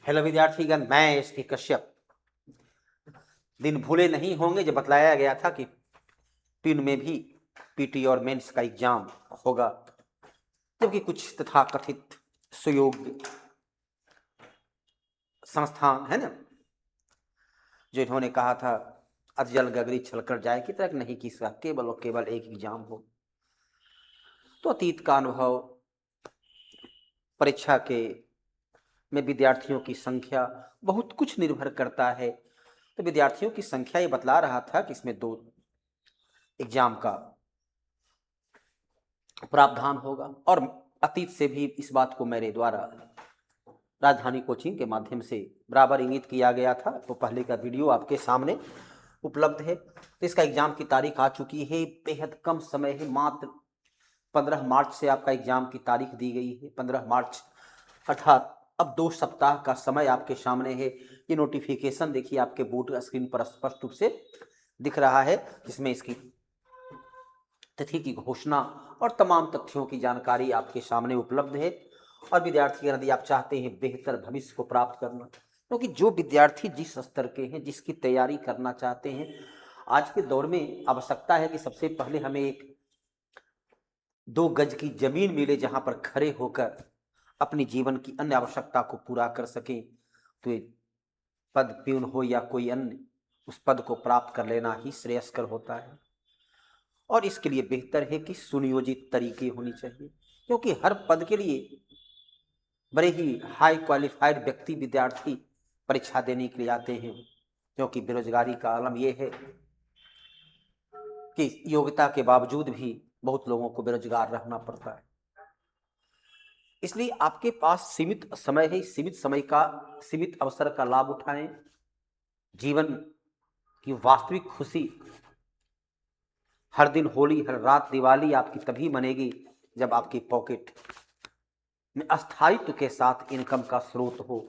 Hello विद्यार्थीगण, मैं इसके कश्यप। दिन भूले नहीं होंगे जब बतलाया गया था कि पिन में भी पीटी और मेंस का एग्जाम होगा, जबकि कुछ तथाकथित सुयोग्य संस्थान है ना, जो इन्होंने कहा था अजल गगरी छलकर जाए की तरह नहीं कि इसका केवल और केवल एक एग्जाम हो। तो अतीत का अनुभव, परीक्षा के में विद्यार्थियों की संख्या बहुत कुछ निर्भर करता है। तो विद्यार्थियों की संख्या ये बतला रहा था कि इसमें 2 एग्जाम का प्रावधान होगा, और अतीत से भी इस बात को मेरे द्वारा राजधानी कोचिंग के माध्यम से बराबर इंगित किया गया था। तो पहले का वीडियो आपके सामने उपलब्ध है। तो इसका एग्जाम की तारीख आ चुकी है, बेहद कम समय है, मात्र 15 मार्च से आपका एग्जाम की तारीख दी गई है। 15 मार्च अर्थात अब 2 सप्ताह का समय आपके सामने है। ये नोटिफिकेशन देखिए आपके बोर्ड स्क्रीन पर स्पष्ट रूप से दिख रहा है, जिसमें इसकी तिथि की घोषणा और तमाम तथ्यों की जानकारी आपके सामने उपलब्ध है। और विद्यार्थी यदि आप चाहते हैं बेहतर भविष्य को प्राप्त करना, क्योंकि जो विद्यार्थी जिस स्तर के हैं, जिसकी तैयारी करना चाहते हैं, आज के दौर में आवश्यकता है कि सबसे पहले हमें एक 2 गज की जमीन मिले जहां पर खड़े होकर अपनी जीवन की अन्य आवश्यकता को पूरा कर सकें। तो ये पद प्यून हो या कोई अन्य, उस पद को प्राप्त कर लेना ही श्रेयस्कर होता है। और इसके लिए बेहतर है कि सुनियोजित तरीके होनी चाहिए, क्योंकि हर पद के लिए बड़े ही हाई क्वालिफाइड व्यक्ति विद्यार्थी परीक्षा देने के लिए आते हैं, क्योंकि बेरोजगारी का आलम यह है कि योग्यता के बावजूद भी बहुत लोगों को बेरोजगार रहना पड़ता है। इसलिए आपके पास सीमित समय है, सीमित समय का, सीमित अवसर का लाभ उठाएं। जीवन की वास्तविक खुशी हर दिन होली, हर रात दिवाली आपकी तभी मनेगी जब आपकी पॉकेट में अस्थायित्व के साथ इनकम का स्रोत हो।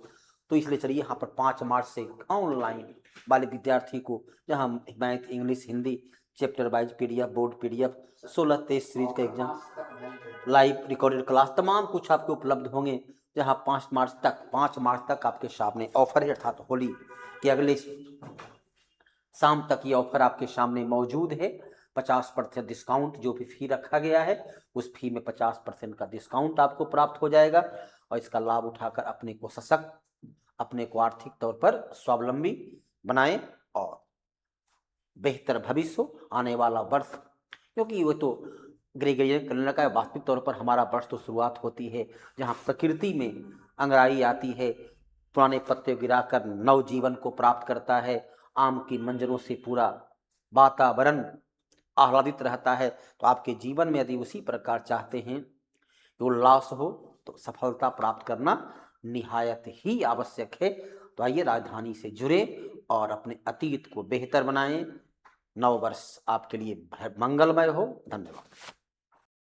तो इसलिए चलिए यहाँ पर 5 मार्च से ऑनलाइन वाले विद्यार्थी को, जहाँ math, English, Hindi chapter wise PDF, board PDF, 16-23 series का एग्जाम, लाइव रिकॉर्डेड क्लास, तमाम कुछ आपके उपलब्ध होंगे। जहाँ 5 मार्च तक आपके सामने ऑफर है, अर्थात होली के अगले शाम तक ये ऑफर आपके सामने मौजूद है। 50% डिस्काउंट, जो भी फी रखा गया है उस फी में 50% का डिस्काउंट आपको प्राप्त हो जाएगा। और इसका लाभ उठाकर अपने को सशक्त, अपने को आर्थिक तौर पर स्वावलंबी बनाएं और बेहतर भविष्य हो आने वाला वर्ष। क्योंकि वो तो ग्रेगोरियन कैलेंडर का वास्तविक तौर पर हमारा वर्ष तो शुरुआत होती है जहाँ प्रकृति में अंगड़ाई आती है, पुराने पत्ते गिराकर नव जीवन को प्राप्त करता है, आम की मंजरों से पूरा वातावरण आह्लादित रहता है। तो आपके जीवन में यदि उसी प्रकार चाहते हैं कि उल्लास हो, तो सफलता प्राप्त करना निहायत ही आवश्यक है। तो आइए राजधानी से जुड़े और अपने अतीत को बेहतर बनाएं। नव वर्ष आपके लिए मंगलमय हो। धन्यवाद।